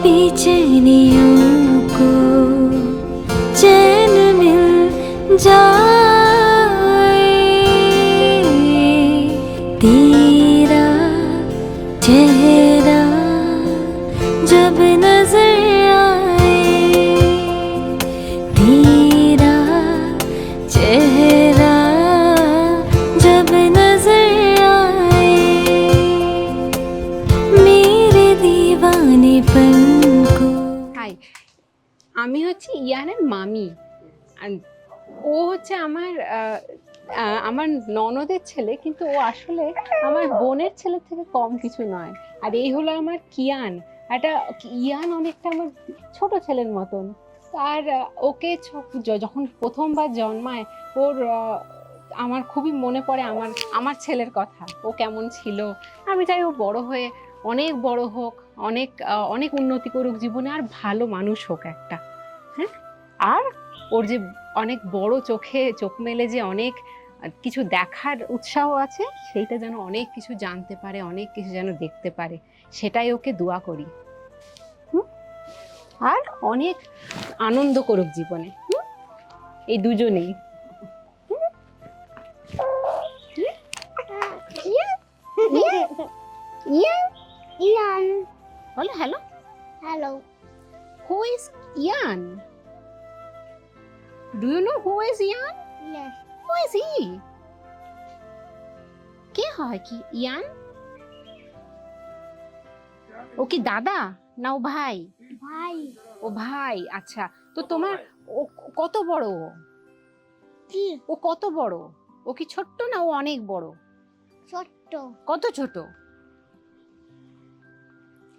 बेचैनियों को चैन मिल जाए, तेरा चेहरा जब नजर आए, तेरा चेहरा जब नजर आए, मेरे दीवानेपन को। হাই, আমি হচ্ছে ইয়ানের মামি। আর ও হচ্ছে আমার ননদের ছেলে, কিন্তু ও আসলে আমার বোনের ছেলের থেকে কম কিছু নয়। আর এই হলো আমার কিয়ান। একটা ইয়ান অনেকটা আমার ছোট ছেলের মতন। আর ওকে যখন প্রথমবার জন্মায় ওর আমার খুবই মনে পড়ে আমার ছেলের কথা। ও কেমন ছিল। আমি চাই ও বড় হয়ে অনেক বড় হোক, অনেক উন্নতি করুক জীবনে, আর ভালো মানুষ হোক একটা। হ্যাঁ, আর ওর যে অনেক বড় চোখ মেলে যে অনেক কিছু দেখার উৎসাহ আছে, সেইটা যেন অনেক কিছু জানতে পারে, অনেক কিছু যেন দেখতে পারে, সেটাই ওকে দোয়া করি। আর অনেক আনন্দ করুক জীবনে, এই দুজনেই। Ian. বলো hello. Hello. Who is Ian? Do you know who is Ian? Yes. Who is he? কে হয় কি ইয়ান? ও কি দাদা না ও ভাই? ভাই। ও ভাই, আচ্ছা। তো তোমার ও কত বড়? কি? ও কত বড়? ও কি ছোট্ট না ও অনেক বড়? ছোট্ট। কত ছোট?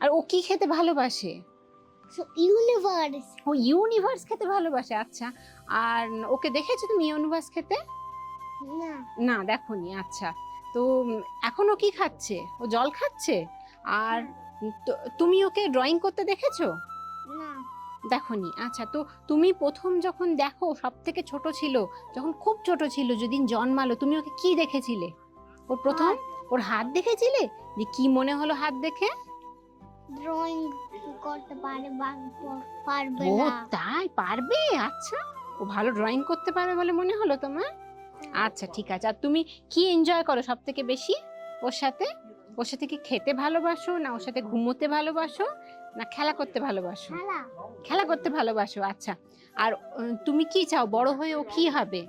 আর ও কি খেতে ভালোবাসে? ইউনিভার্স। ও ইউনিভার্স খেতে ভালোবাসে, আচ্ছা। আর ওকে দেখেছো তুমি ইউনিভার্স খেতে? না। না, দেখোনি, আচ্ছা। তো এখন ও কি খাচ্ছে? ও জল খাচ্ছে। আর তুমি ওকে ড্রয়িং করতে দেখেছো? না। দেখোনি, আচ্ছা। তো তুমি প্রথম যখন দেখো, সব থেকে ছোট ছিল, যখন খুব ছোট ছিল, যেদিন জন্মালো, তুমি ওকে কি দেখেছিলে? ওর প্রথম ওর হাত দেখেছিলে? যে কি মনে হলো হাত দেখে? ড্রয়িং করতে পারবে ও না। তাই, পারবে? আচ্ছা, ও ভালো ড্রয়িং করতে পারবে বলে মনে হলো তোমার? আচ্ছা, ঠিক আছে। আর তুমি কি এনজয় করো সব থেকে বেশি ওর সাথে? ওর সাথে কি খেতে ভালোবাসো, না ওর সাথে ঘুমোতে ভালোবাসো, না খেলা করতে ভালোবাসো? খেলা করতে ভালোবাসো, আচ্ছা। আর তুমি কি চাও বড় হয়ে ও কি হবে?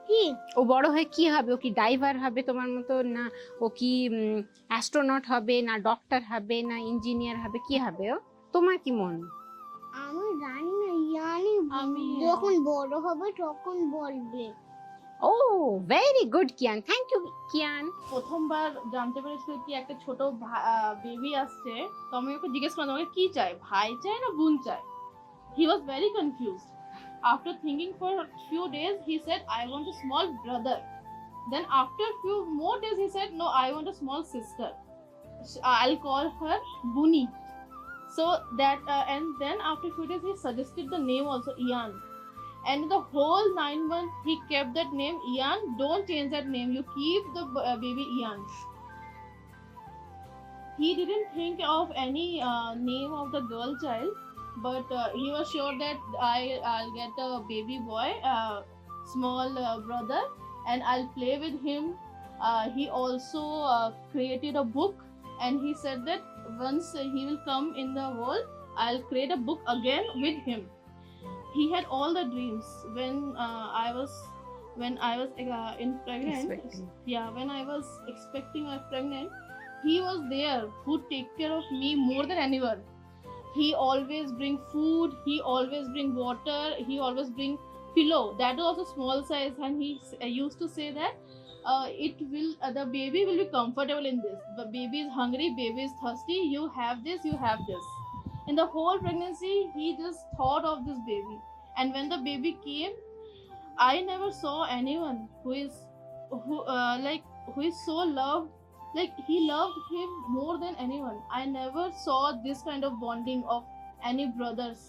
কি? ও বড় হয়ে কি হবে? ও কি ডাইভার হবে তোমার মতো, না ও কি অ্যাস্ট্রোনট হবে, না ডক্টর হবে, না ইঞ্জিনিয়ার হবে, কি হবে ও? তোমার কি মন? আমি জানি না, ইয়ানি যখন বড় হবে তখন বলবে। Oh very good Kian, thank you Kian. প্রথমবার জানতে পেরেছিল কি একটা ছোট বেবি আসছে, তো আমি ওকে জিজ্ঞেস করলাম তোমাকে কি চাই, ভাই চাই না বোন চাই? He was very confused. After thinking for a few days, he said, I want a small brother. Then after a few more days, he said, no, I want a small sister. I'll call her Buni. So that, and then after a few days, he suggested the name also, Ian. And the whole 9 months, he kept that name Ian. Don't change that name. You keep the baby Ian. He didn't think of any name of the girl child, but he was sure that I'll get a baby boy, small brother, and I'll play with him. He also created a book, and he said that once he will come in the world, I'll create a book again with him. He had all the dreams when I was in pregnant. When I was expecting or pregnant, he was there who take care of me more than anyone. He always bring food, he always bring water, he always bring pillow. That was also small size, and he used to say that the baby will be comfortable in this. The baby is hungry, baby is thirsty, you have this. In the whole pregnancy, he just thought of this baby. And when the baby came, I never saw anyone who is so loved. Like, he loved him more than anyone. I never saw this kind of bonding of any brothers.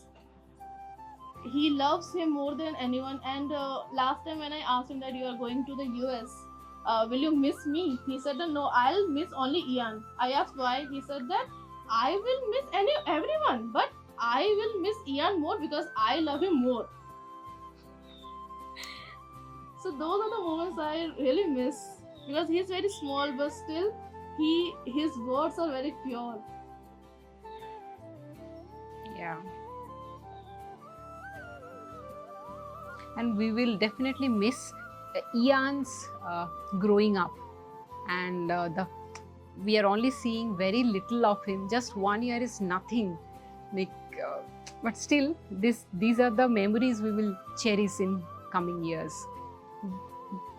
He loves him more than anyone. And last time when I asked him that you are going to the US, will you miss me? He said that no, I'll miss only Ian. I asked why. He said that I will miss everyone, but I will miss Ian more because I love him more. So those are the moments I really miss because he's very small, but still his words are very pure. Yeah. And we will definitely miss Ian's growing up, and we are only seeing very little of him. Just 1 year is nothing, like, but still, these are the memories we will cherish in coming years.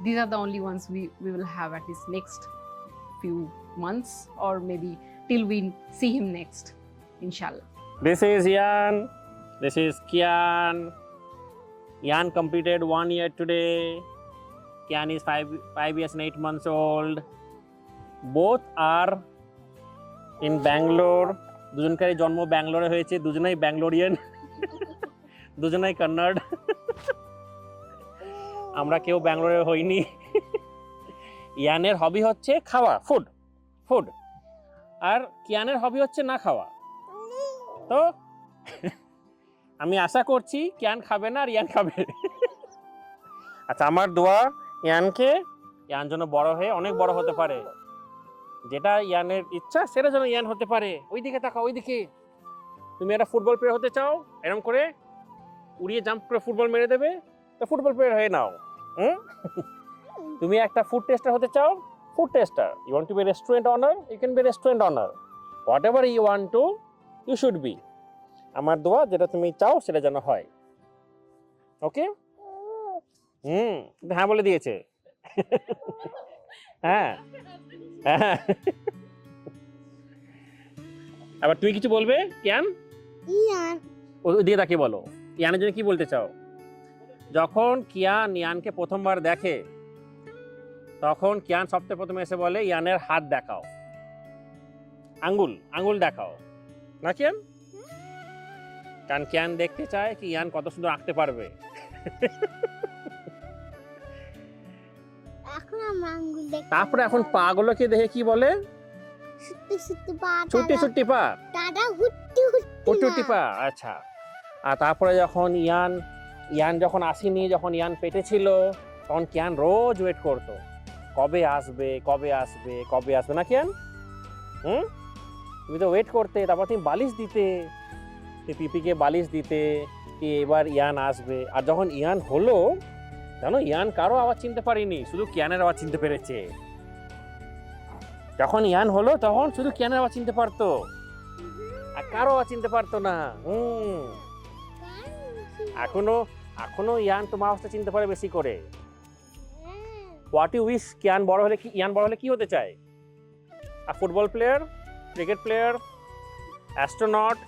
These are the only ones we will have at least next few months, or maybe till we see him next, inshallah. This is Ian. This is Kian. Ian completed 1 year today. Kian is 5 years and 8 months old. Both are in Bangalore. দুজনকারই জন্ম ব্যাঙ্গালোরে হয়েছে, দুজনেই ব্যাঙ্গালোরিয়ান, দুজনেই কন্নড়। আমরা কেউ ব্যাঙ্গালোরে হইনি। ইয়ানের হবি হচ্ছে খাওয়া, ফুড, আর কিয়ানের হবি হচ্ছে না খাওয়া। তো আমি আশা করছি কিয়ান খাবে না আর ইয়ান খাবে। আচ্ছা, আমার দোয়া ইয়ান যেন বড় হয়ে অনেক বড় হতে পারে, যেটা ইয়ানের ইচ্ছা সেটা যেন ইয়ান হতে পারে। ওইদিকে তাকাও, ওইদিকে। তুমি একটা ফুটবল প্লেয়ার হতে চাও, এরকম করে উড়িয়ে জাম্প করে ফুটবল মেরে দেবে, তো ফুটবল প্লেয়ার হয়ে নাও। তুমি একটা ফুড টেস্টার হতে চাও, food taster. You want to be restaurant owner, you can be restaurant owner. Whatever you want to, you should be. আমার দোয়া যেটা তুমি চাও সেটা যেন হয়। ওকে? হ্যাঁ বলে দিয়েছে। হ্যাঁ, আবার তুমি কিছু বলবে কিয়ান? ইয়ান ওদিকে তাকিয়ে বলো, ইয়ানের জন্য কি বলতে চাও? যখন কিয়ান ইয়ানকে প্রথমবার দেখে, তখন কিয়ান সবচেয়ে প্রথমে এসে বলে ইয়ানের হাত দেখাও, আঙ্গুল দেখাও, না কিয়ান? কারণ কিয়ান দেখতে চায় কি ইয়ান কত সুন্দর আঁকতে পারবে। এখন আমরা আঙ্গুল দেখ। তারপরে এখন পা গুলোকে দেখে কি বলে? সুত্তি পা, ছুটি পা, দাদা হুট্টি পা। আচ্ছা, আর তারপরে যখন ইয়ান যখন আসেনি, যখন ইয়ান পেটে ছিল, তখন কিয়ান রোজ ওয়েট করতো, কবে আসবে না কিয়ান? তুমি তো ওয়েট করতে, তারপর তুমি বালিশ দিতে, পিপিকে বালিশ দিতে কি এবার ইয়ান আসবে। আর যখন ইয়ান হলো, জানো, ইয়ান কারো আওয়াজ চিনতে পারিনি, শুধু কিয়ানের আওয়াজ চিনতে পেরেছে। যখন ইয়ান হলো তখন শুধু কিয়ানের আওয়াজ চিনতে পারতো, আর কারো আওয়াজ চিনতে পারতো না। এখনো ইয়ান তোমার আওয়াজটা চিনতে পারে বেশি করে। হোয়াট ইউ উইশ ইয়ান বড় হলে কি হতে চায়? A football player, cricket player, astronaut,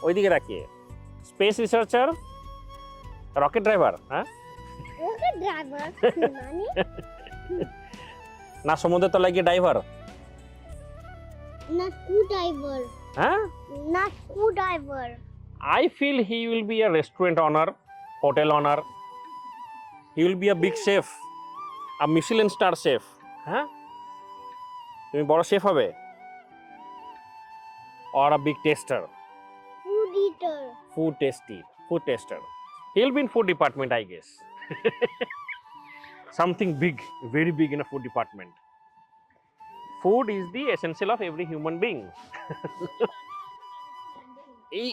ওইদিকে রাখিয়ে, স্পেস রিসার্চার, রকেট ড্রাইভার। হ্যাঁ, না সমুদ্রের তলায় গিয়ে ডাইভার, না স্কু ডাইভার। হ্যাঁ, না স্কু driver. I feel he will be a restaurant owner, hotel owner. He will be a big chef, a Michelin star chef. হ্যাঁ, তুমি বড় শেফ হবে, or a big tester, food tester. He'll be in food department, I guess. Something big, very big in a food department. Food is the essential of every human being. এই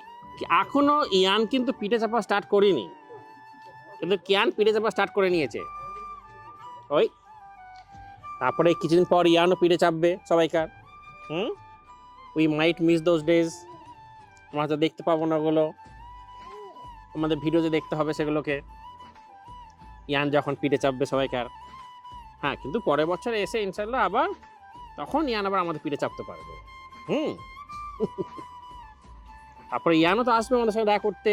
এখনো ইয়ান কিন্তু পিঠে চাপা start করিনি, কিন্তু কিয়ান পিঠে চাপা স্টার্ট করে নিয়েছে। ওই তারপরে কিছুদিন পর ইয়ানও পিঠে চাপবে সবাইকার। We might miss those days. আমরা তো দেখতে পাবো না ওগুলো, আমাদের ভিডিওতে দেখতে হবে সেগুলোকে, ইয়ান যখন পিঠে চাপবে সবাইকার। হ্যাঁ, কিন্তু পরের বছর এসে ইনশাল্লাহ আবার তখন ইয়ান আবার আমাদের পিঠে চাপতে পারবে। তারপরে ইয়ানও তো আসবে আমাদের সাথে দেখা করতে,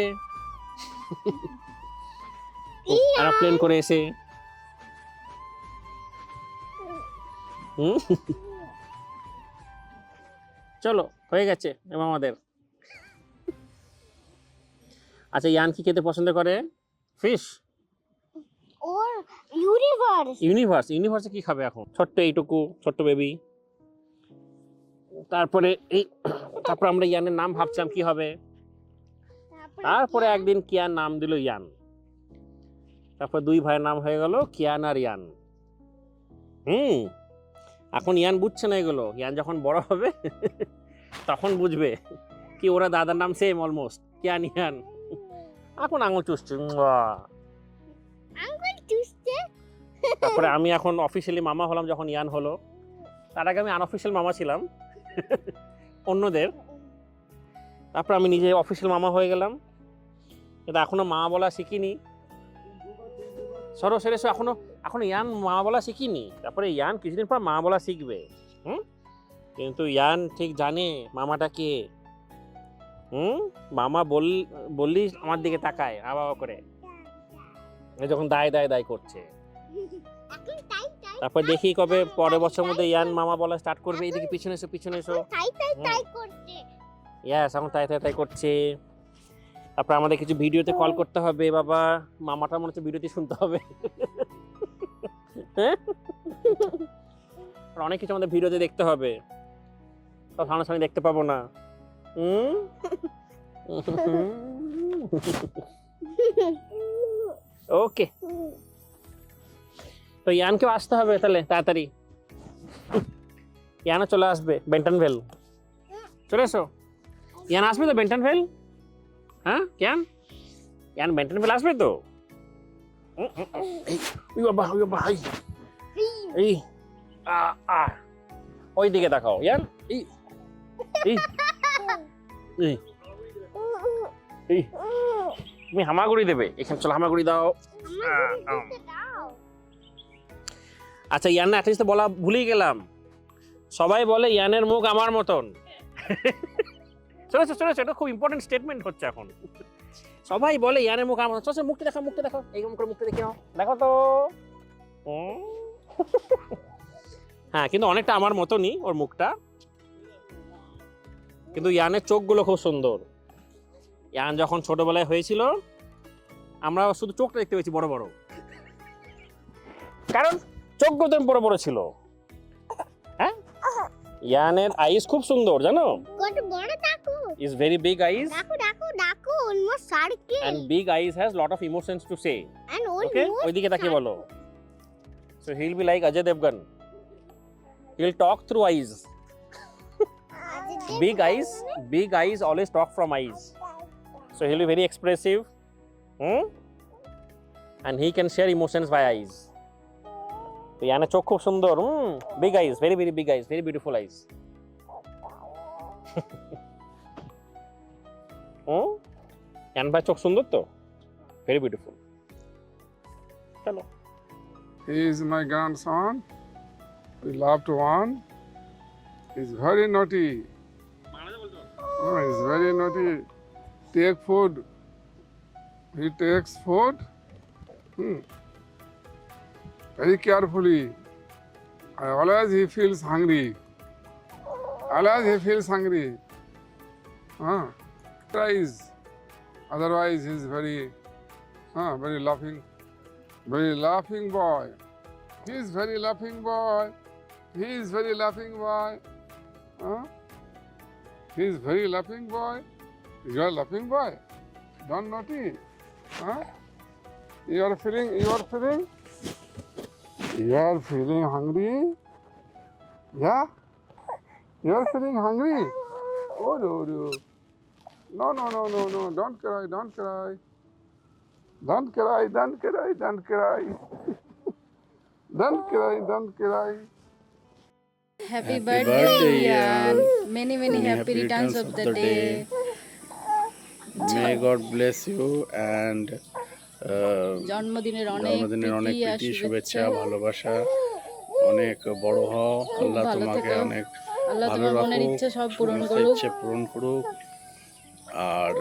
এরোপ্লেন করে এসে। চলো, হয়ে গেছে এবার আমাদের। আচ্ছা, ইয়ান কি খেতে পছন্দ করে? ফিশ ওর ইউনিভার্সে কি খাবে এখন? ছোট্ট এইটুকু ছোট্ট বেবি তারপরে তারপরে আমরা ইয়ানের নাম ভাবছিলাম কি হবে। তারপরে একদিন কিয়ান নাম দিল ইয়ান। তারপর দুই ভাইয়ের নাম হয়ে গেল কিয়ান আর ইয়ান। এখন ইয়ান বুঝছে না এগুলো। ইয়ান যখন বড় হবে তখন বুঝবে কি ওরা দাদার নাম সেম অলমোস্ট, কিয়ান ইয়ান। এখন আঙুল চুষছে। তারপরে আমি এখন অফিসিয়ালি মামা হলাম যখন ইয়ান হলো। তার আগে আমি আনঅফিসিয়াল মামা ছিলাম অন্যদের। তারপর আমি নিজে অফিসিয়াল মামা হয়ে গেলাম। কিন্তু এখনো মা বলা শিখিনি। সরো এখনো ইয়ান মা বলা শিখিনি। তারপরে ইয়ান কিছুদিন পর মা বলা শিখবে। কিন্তু ইয়ান ঠিক জানে মামাটা কে। মামা বললি আমার দিকে তাকায় বাবা করে, যখন দায় দায় দায় করছে। তারপর দেখি কবে পরের বছর মধ্যে ইয়ান মামা বলা স্টার্ট করবে। এইদিকে পিছনে এসো ইয়াস, এখন তাই তাই তাই করছে। তারপর আমাদের কিছু ভিডিওতে কল করতে হবে। বাবা মামাটা মনে হচ্ছে ভিডিওতে শুনতে হবে। অনেক কিছু আমাদের ভিডিওতে দেখতে হবে, সব সামনাসামনি দেখতে পাবো না। ওকে, তো ইয়ানকেও আসতে হবে তাহলে তাড়াতাড়ি। ইয়ানও চলে আসবে বেন্টনভেল। চলে এসো, ইয়ান আসবে তো বেন্টনভেল। হ্যাঁ ইয়ান বেন্টনভেল আসবে তো। ওই দিকে দেখাও ইয়ান। তুমি হামাগুড়ি দেবে এখানে। চলো হামাগুড়ি দাও। আচ্ছা ইয়ান না তো বলা ভুলেই গেলাম। সবাই বলে ইয়ানের মুখ আমার মতন। চলেছো এটা খুব ইম্পর্টেন্ট স্টেটমেন্ট হচ্ছে এখন। সবাই বলে ইয়ানের মুখ আমার মতন। চলো মুখটা দেখাও এইরকম করে মুখটা দেখে নাও, দেখো তো। হ্যাঁ, কিন্তু অনেকটা আমার মতনই ওর মুখটা। কিন্তু ইয়ানের চোখগুলো খুব সুন্দর। ইয়ান যখন ছোটবেলায় হয়েছিল আমরা শুধু চোখটা দেখতে পেয়েছি বড় বড়, কারণ চোখগুলো তো বড় বড় ছিল। হ্যাঁ, ইয়ানের আইস খুব সুন্দর, জানো। Is very big eyes. And big eyes has lot of emotions to say. Okay, ওইদিকে তাকিয়ে বলো। So he'll be like Ajay Devgan. He'll talk through eyes. Big eyes always talk from eyes. So he'll be very expressive. And he can share emotions by eyes. তো ইয়ানের চোখ খুব সুন্দর। Big eyes, very very big eyes, very beautiful eyes. ইয়ান ভাই চোখ সুন্দর তো, very beautiful. চলো। He is my grandson. We loved one. He's very naughty. Oh, he's very naughty. Take food. He takes food. Very carefully. Always he feels hungry. Tries. Otherwise, he's very laughing. Very laughing boy. He's very laughing boy. He's very laughing boy. He's very laughing boy. You are laughing boy. Don't naughty. You are feeling hungry. Yeah. You are feeling hungry. Oh no. No. Don't cry. Don't cry. Don't cry. Happy birthday, Ian. Many happy returns of the day. May God bless you and জন্মদিনের অনেক প্রীতি শুভেচ্ছা ভালোবাসা, অনেক বড় হও, আল্লাহ তোমাকে অনেক ভালো রাখুক, ইচ্ছা সব পূরণ করুক। আর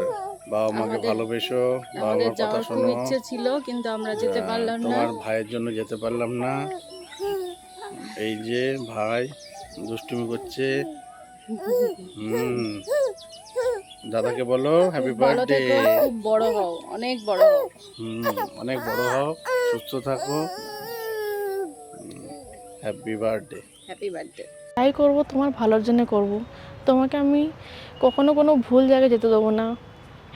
বাবা মাকে ভালোবেসো, বাবা মার কথা শোনো। ইচ্ছে ছিল কিন্তু আমরা যেতে পারলাম না, তোমার ভাইয়ের জন্য যেতে পারলাম না। এই যে ভাই দুষ্টুমি করছে। দাদাকে বলো হ্যাপি বার্থডে। খুব বড় হও, অনেক বড় হও। অনেক বড় হও, সুস্থ থাকো। Happy birthday. তাই করব তোমার ভালোর জন্য করব, তোমাকে আমি কখনো কোনো ভুল জায়গায় যেতে দেবো না।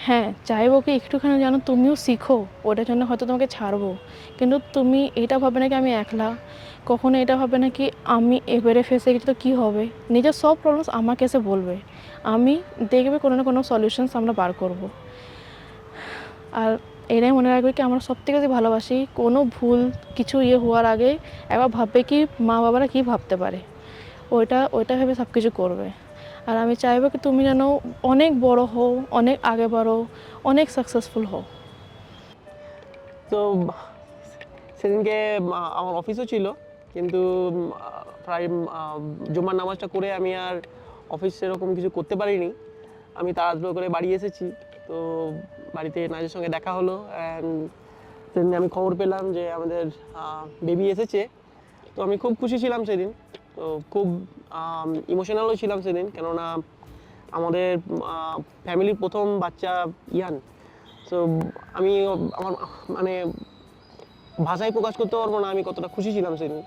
হ্যাঁ, চাইবো কি একটুখানি যেন তুমিও শিখো, ওটার জন্য হয়তো তোমাকে ছাড়বো, কিন্তু তুমি এটা ভাবে না কি আমি একলা, কখনো এটা ভাবে না কি আমি এবারে ফেসে গেছি তো কী হবে, নিজের সব প্রবলেমস আমাকে এসে বলবে, আমি দেখবে কোনো না কোনো সলিউশনস আমরা বার করব। আর এটাই মনে রাখবে কি আমরা সবথেকে যে ভালোবাসি, কোনো ভুল কিছু হওয়ার আগে একবার ভাববে কি মা বাবারা কী ভাবতে পারে, ওইটা ভেবে সব কিছু করবে। আর আমি চাইবো কি তুমি যেন অনেক বড় হও, অনেক আগে বাড়ো, অনেক সাকসেসফুল হও। তো সেদিনকে আমার অফিসও ছিল, কিন্তু প্রায় জুমার নামাজটা করে আমি আর অফিস সেরকম কিছু করতে পারিনি। আমি তাড়াহুড়ো করে বাড়ি এসেছি। তো বাড়িতে নাজের সঙ্গে দেখা হলো, অ্যান্ড সেদিন আমি খবর পেলাম যে আমাদের বেবি এসেছে। তো আমি খুব খুশি ছিলাম সেদিন, তো খুব ইমোশনালও ছিলাম সেদিন, কেননা আমাদের ফ্যামিলির প্রথম বাচ্চা ইয়ান। তো আমি আমার মানে ভাষায় প্রকাশ করতে পারবো না আমি কতটা খুশি ছিলাম সেদিন।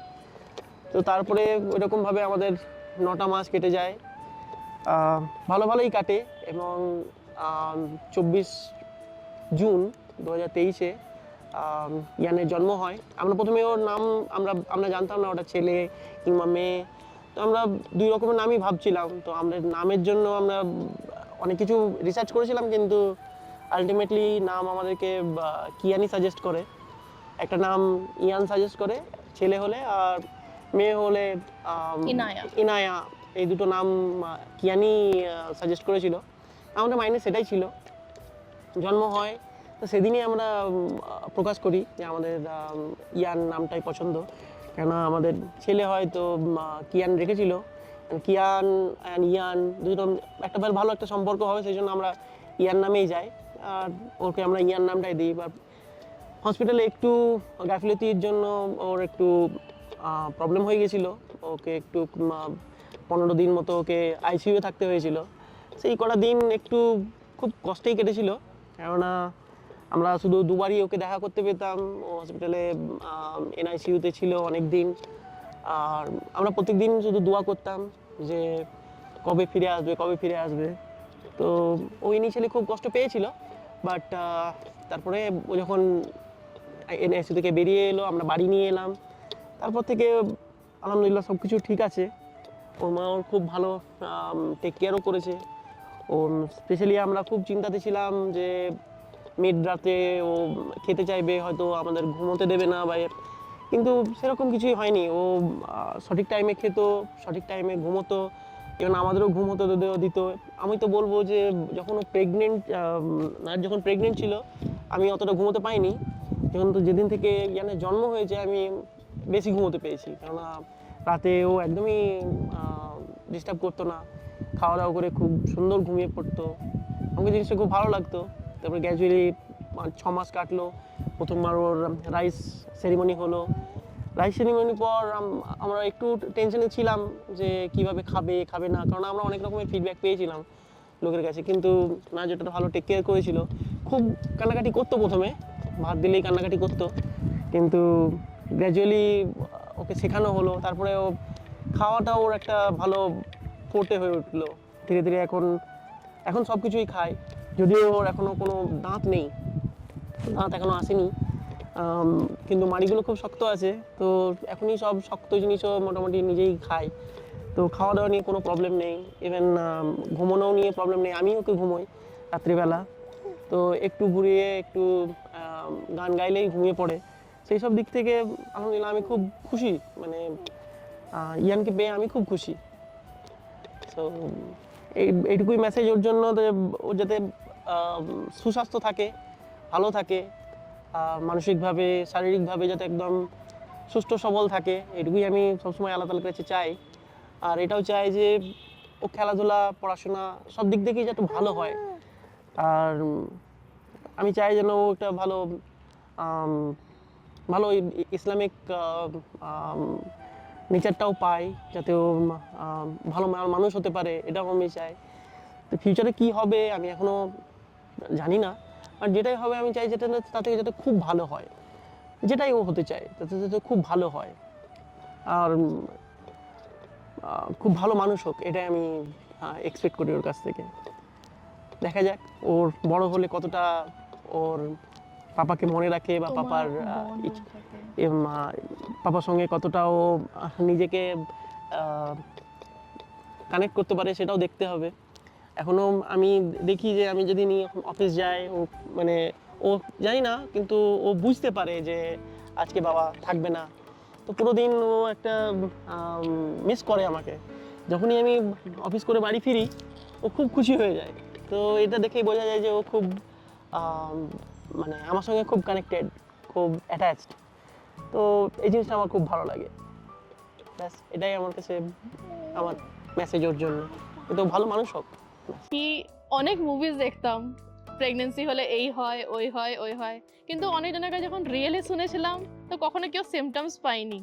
তো তারপরে ওইরকমভাবে আমাদের 9টা মাস কেটে যায়, ভালোই কাটে, এবং 24 জুন 2023-এ ইয়ানের জন্ম হয়। আমরা প্রথমে ওর নাম আমরা জানতাম না ওটা ছেলে কিংবা মেয়ে, তো আমরা 2 রকমের নামই ভাবছিলাম। তো আমরা নামের জন্য আমরা অনেক কিছু রিসার্চ করেছিলাম, কিন্তু আলটিমেটলি নাম আমাদেরকে কিয়ানি সাজেস্ট করে, একটা নাম ইয়ান সাজেস্ট করে ছেলে হলে, আর মেয়ে হলে ইনায়া। এই দুটো নাম কিয়ানি সাজেস্ট করেছিল, আমাদের মাইন্ডে সেটাই ছিল। জন্ম হয় তো সেদিনই আমরা প্রকাশ করি যে আমাদের ইয়ান নামটাই পছন্দ, কেননা আমাদের ছেলে হয় তো কিয়ান রেখেছিল। কিয়ান অ্যান্ড ইয়ান দুটো একটা বেশ ভালো একটা সম্পর্ক হবে, সেই জন্য আমরা ইয়ান নামেই যাই, আর ওকে আমরা ইয়ান নামটাই দিই। বা হসপিটালে একটু গাফিলতির জন্য ওর একটু প্রবলেম হয়ে গেছিলো, ওকে একটু 15 দিন মতো ওকে আইসিইউয়ে থাকতে হয়েছিল। সেই কটা দিন একটু খুব কষ্টেই কেটেছিল, কেননা আমরা শুধু 2বারই ওকে দেখা করতে পেতাম। ও হসপিটালে এনআইসিইউতে ছিল অনেক দিন, আর আমরা প্রত্যেক দিন শুধু দোয়া করতাম যে কবে ফিরে আসবে। তো ও ইনিশিয়ালি খুব কষ্ট পেয়েছিল, বাট তারপরে ও যখন এনআইসিইউ থেকে বেরিয়ে এলো, আমরা বাড়ি নিয়ে এলাম, তারপর থেকে আলহামদুলিল্লাহ সব কিছু ঠিক আছে। ওর মা ওর খুব ভালো টেক কেয়ারও করেছে। ও স্পেশালি আমরা খুব চিন্তাতে ছিলাম যে মিড রাতে ও খেতে চাইবে, হয়তো আমাদের ঘুমোতে দেবে না, বা কিন্তু সেরকম কিছুই হয়নি। ও সঠিক টাইমে খেত, সঠিক টাইমে ঘুমোতো, এবং আমাদেরও ঘুমোতে দিত। আমি তো বলবো যে যখন ও যখন প্রেগনেন্ট ছিল আমি অতটা ঘুমোতে পাইনি, কিন্তু যেদিন থেকে ইয়ানের জন্ম হয়েছে আমি বেশি ঘুমোতে পেয়েছি, কেননা রাতে ও একদমই ডিস্টার্ব করতো না, খাওয়া দাওয়া করে খুব সুন্দর ঘুমিয়ে পড়তো। আমাকে জিনিসটা খুব ভালো লাগতো। তারপরে গ্র্যাজুয়ালি 6 মাস কাটলো, প্রথমবার ওর রাইস সেরিমনি হলো। রাইস সেরিমনির পর আমরা একটু টেনশনে ছিলাম যে কীভাবে খাবে না, কারণ আমরা অনেক রকমের ফিডব্যাক পেয়েছিলাম লোকের কাছে, কিন্তু না, যেটা ভালো টেক কেয়ার করেছিল। খুব কান্নাকাটি করতো প্রথমে, ভাত দিলেই কান্নাকাটি করতো, কিন্তু গ্র্যাজুয়ালি ওকে শেখানো হলো। তারপরে ও খাওয়াটাও ওর একটা ভালো ফোর্টে হয়ে উঠলো ধীরে ধীরে। এখন সব কিছুই খায়, যদিও ওর এখনও কোনো দাঁত নেই, দাঁত এখনও আসেনি, কিন্তু মাড়িগুলো খুব শক্ত আছে। তো এখনই সব শক্ত জিনিসও মোটামুটি নিজেই খায়। তো খাওয়া দাওয়া নিয়ে কোনো প্রবলেম নেই, ইভেন ঘুমানোও নিয়ে প্রবলেম নেই। আমি ওকে ঘুমোই রাত্রিবেলা, তো একটু ঘুরিয়ে একটু গান গাইলেই ঘুমিয়ে পড়ে। সেই সব দিক থেকে আলহামদুলিল্লাহ আমি খুব খুশি, মানে ইয়ানকে পেয়ে আমি খুব খুশি। তো এইটুকুই মেসেজ ওর জন্য, ও যাতে সুস্বাস্থ্য থাকে, ভালো থাকে, মানসিকভাবে শারীরিকভাবে যাতে একদম সুস্থ সবল থাকে, এটুকুই আমি সবসময় আল্লাহ তাআলার কাছে চাই। আর এটাও চাই যে ও খেলাধুলা, পড়াশোনা সব দিক থেকেই যাতে ভালো হয়। আর আমি চাই যেন ও একটা ভালো ইসলামিক নেচারটাও পায়, যাতে ও ভালো মানুষ হতে পারে, এটাও আমি চাই। তো ফিউচারে কী হবে আমি এখনও জানি না, আর যেটাই হবে আমি চাই যেটা তা থেকে যাতে খুব ভালো হয়, যেটাই ও হতে চায় তাতে যাতে খুব ভালো হয়। আর খুব ভালো মানুষ হোক, এটাই আমি এক্সপেক্ট করি ওর কাছ থেকে। দেখা যাক ওর বড় হলে কতটা ওর পাপাকে মনে রাখে বা পাপার পাপার সঙ্গে কতটা ও নিজেকে কানেক্ট করতে পারে, সেটাও দেখতে হবে। এখনও আমি দেখি যে আমি যদি নিয়ে অফিস যাই, ও মানে ও জানি না, কিন্তু ও বুঝতে পারে যে আজকে বাবা থাকবে না, তো পুরো দিন ও একটা মিস করে আমাকে। যখনই আমি অফিস করে বাড়ি ফিরি ও খুব খুশি হয়ে যায়। তো এটা দেখেই বোঝা যায় যে ও খুব মানে আমার সঙ্গে খুব কানেক্টেড, খুব অ্যাটাচড। তো এই জিনিসটা আমার খুব ভালো লাগে। ব্যাস এটাই আমার কাছে আমার মেসেজ ওর জন্য, কিন্তু ও ভালো মানুষ হোক। কি অনেক মুভিজ দেখতাম, প্রেগনেন্সি হলে এই হয় ওই হয় ওই হয়, কিন্তু অনেকজনের কাছে যখন রিয়েলি শুনেছিলাম তো কখনো কেউ সিমটমস পাইনি।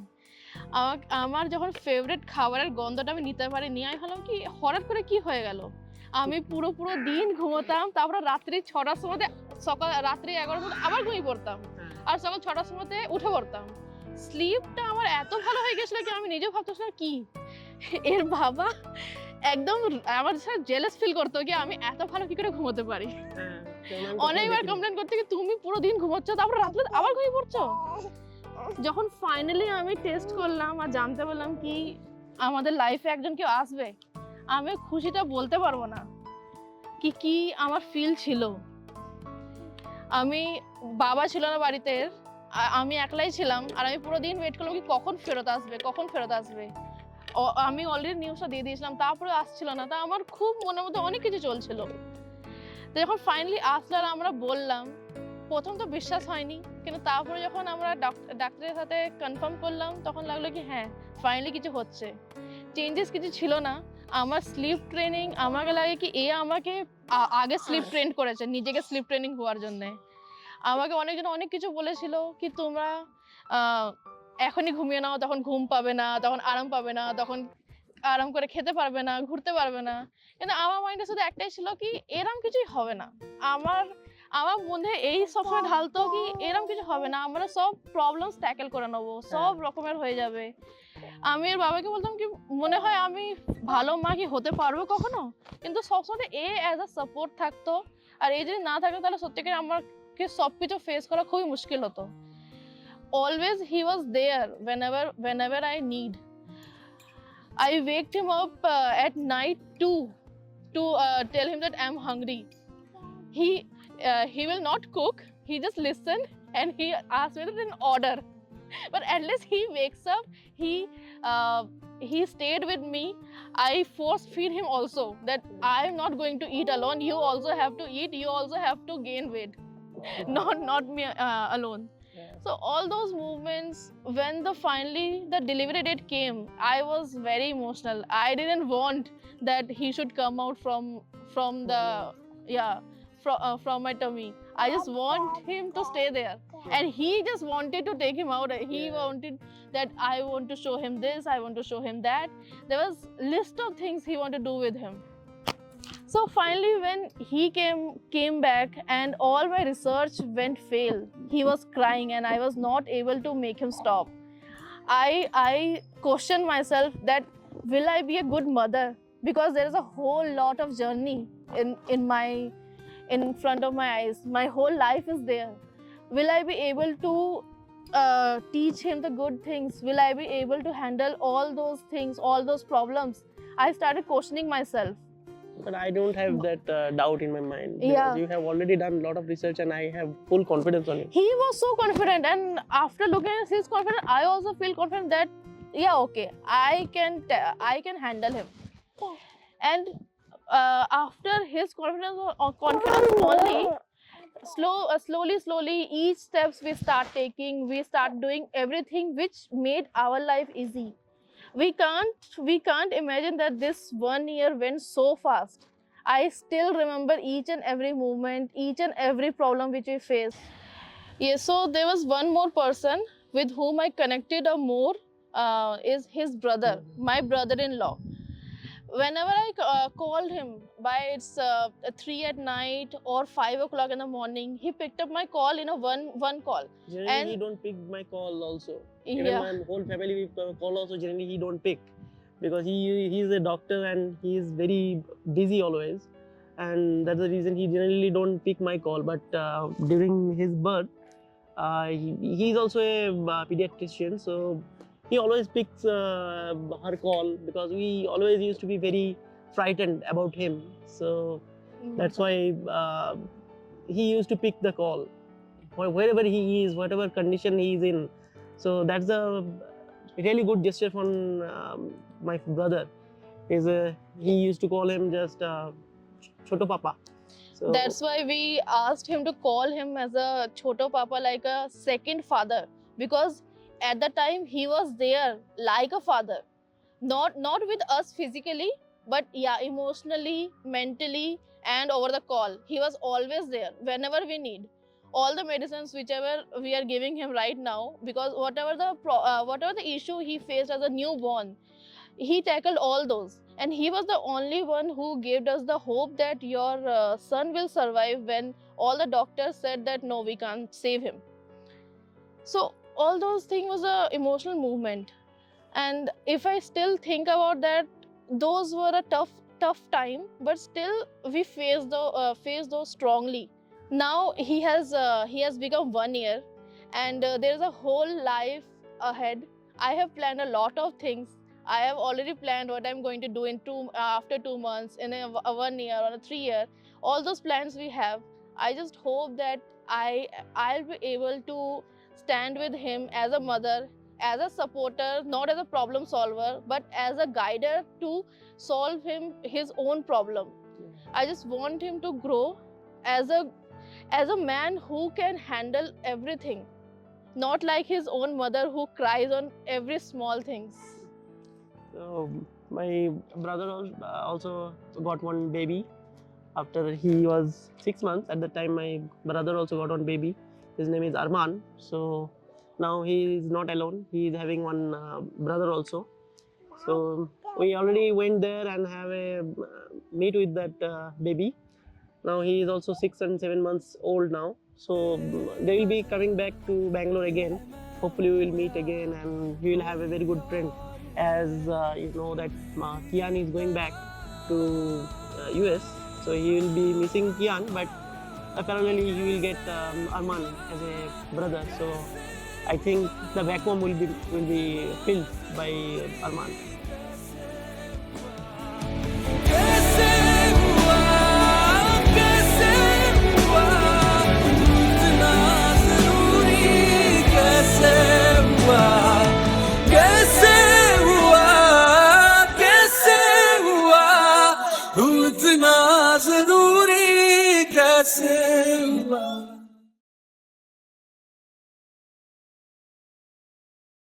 আমার যখন ফেভারিট খাবারের গন্ধটা আমি নিতে পারিনি, আমি ভাবলাম কি হঠাৎ করে কি হয়ে গেল। আমি পুরো দিন ঘুমোতাম, তারপরে রাত্রি 6টার সময়তে রাত্রি 11টার সময় আবার ঘুমিয়ে পড়তাম, আর সকাল 6টার সময়তে উঠে পড়তাম। স্লিপটা আমার এত ভালো হয়ে গেছিল কি আমি নিজেও ভাবতেছিলাম কি এর বাবা একদম আমার সাথে জেলাস ফিল করতো কি আমি এত ভালো কি করে ঘুমোতে পারি। অনেকবার কমপ্লেন করতে কি তুমি পুরো দিন ঘুমোচ্ছ তারপর রাত্রে আবার ঘুমিয়ে পড়ছো। যখন ফাইনালি আমি টেস্ট করলাম আর জানতে পারলাম কি আমাদের লাইফে একজন কেউ আসবে, আমি খুশিটা বলতে পারবো না কি কি আমার ফিল ছিল। আমি বাবা ছিল না বাড়িতে, আমি একলাই ছিলাম, আর আমি পুরো দিন ওয়েট করলাম কি কখন ফেরত আসবে কখন ফেরত আসবে। আমি অলরেডি নিউজটা দিয়ে দিয়েছিলাম, তারপরে আসছিল না, তা আমার খুব মনের মধ্যে অনেক কিছু চলছিল। তো যখন ফাইনালি আসলো আর আমরা বললাম, প্রথম তো বিশ্বাস হয়নি, কিন্তু তারপরে যখন আমরা ডাক্তারের সাথে কনফার্ম করলাম তখন লাগলো কি হ্যাঁ ফাইনালি কিছু হচ্ছে। চেঞ্জেস কিছু ছিল না। আমার স্লিপ ট্রেনিং, আমাকে লাগে কি এ আমাকে আগে স্লিপ ট্রেন করেছে নিজেকে স্লিপ ট্রেনিং হওয়ার জন্য। আমাকে অনেকজন অনেক কিছু বলেছিল কি তোমরা এখনই ঘুমিয়ে নাও, তখন ঘুম পাবে না, তখন আরাম পাবে না, তখন আরাম করে খেতে পারবে না, ঘুরতে পারবে না। কিন্তু আমার মাইন্ডে শুধু একটাই ছিল কি এরম কিছুই হবে না। আমার মধ্যে এই সবসময় ঢালতো কি এরম কিছু হবে না, আমরা সব প্রবলেমস ট্যাকেল করে নেবো, সব রকমের হয়ে যাবে। আমি এর বাবাকে বলতাম কি মনে হয় আমি ভালো মা কি হতে পারবো কখনো, কিন্তু সবসময় এ অ্যাজ আ সাপোর্ট থাকতো। আর এই যদি না থাকতো তাহলে সত্যিকার আমাকে সবকিছু ফেস করা খুবই মুশকিল হতো। Always he was there whenever I need. I waked him up at night to tell him that I'm hungry. He will not cook, he just listened and he asked me to order. But at least he wakes up, he stayed with me. I force feed him also that I'm not going to eat alone, you also have to eat, you also have to gain weight. not me alone. So all those movements, when finally the delivery date came, I was very emotional. I didn't want that he should come out from my tummy. I just want him to stay there, and he just wanted to take him out. He wanted that I want to show him this, I want to show him that. There was list of things he wanted to do with him. So finally when he came back and all my research went fail, he was crying and I was not able to make him stop. I questioned myself that will I be a good mother, because there is a whole lot of journey in front of my eyes. My whole life is there. Will I be able to teach him the good things? Will I be able to handle all those things, all those problems? I started questioning myself. But I don't have that doubt in my mind, because you have already done a lot of research and I have full confidence on it. He was so confident, and after looking at his confidence, I also feel confident that okay, I can handle him. And after his confidence only, slowly each steps we start taking, we start doing everything which made our life easy. We can't imagine that this 1 year went so fast. I still remember each and every moment, each and every problem which we faced. Yes, so there was one more person with whom I connected more, is his brother, my brother-in-law. Whenever I called him by 3 at night or 5 o'clock in the morning, he picked up my call in a one call. Generally, and he don't pick my call also. Even my whole family we call also, generally he don't pick. because he's a doctor and he is very busy always, and that's the reason he generally don't pick my call. But during his birth, he's also a pediatrician, so he always picks her call, because we always used to be very frightened about him. So that's why he used to pick the call wherever he is, whatever condition he is in. So that's a really good gesture from my brother. He used to call him just Choto Papa. So That's why we asked him to call him as a Choto Papa, like a second father, because at the time he was there like a father, not with us physically, but yeah, emotionally, mentally, and over the call. He was always there whenever we need. All the medicines whichever we are giving him right now, because whatever the issue he faced as a newborn, he tackled all those, and he was the only one who gave us the hope that your son will survive when all the doctors said that no, we can't save him. So all those things was a emotional movement, and if I still think about that, those were a tough time, but still we faced those strongly. Now he has become 1 year, and there is a whole life ahead. I have planned a lot of things. I have already planned what I'm going to do after 2 months, in a 1 year or a 3 year. All those plans we have. I just hope that I'll be able to stand with him as a mother, as a supporter, not as a problem solver, but as a guider to solve his own problem. I just want him to grow as a man who can handle everything, not like his own mother who cries on every small things. So my brother also got one baby after he was 6 months. At the time, my brother also got one baby. His name is Arman. So now he is not alone. He is having one brother also. So we already went there and have a meet with that baby. Now he is also 6 and 7 months old now. So they will be coming back to Bangalore again. Hopefully we will meet again, and he will have a very good friend. As you know that Kian is going back to US, so he will be missing Kian, but apparently he will get Arman as a brother. So I think the vacuum will be filled by Arman. जरूरी कैसे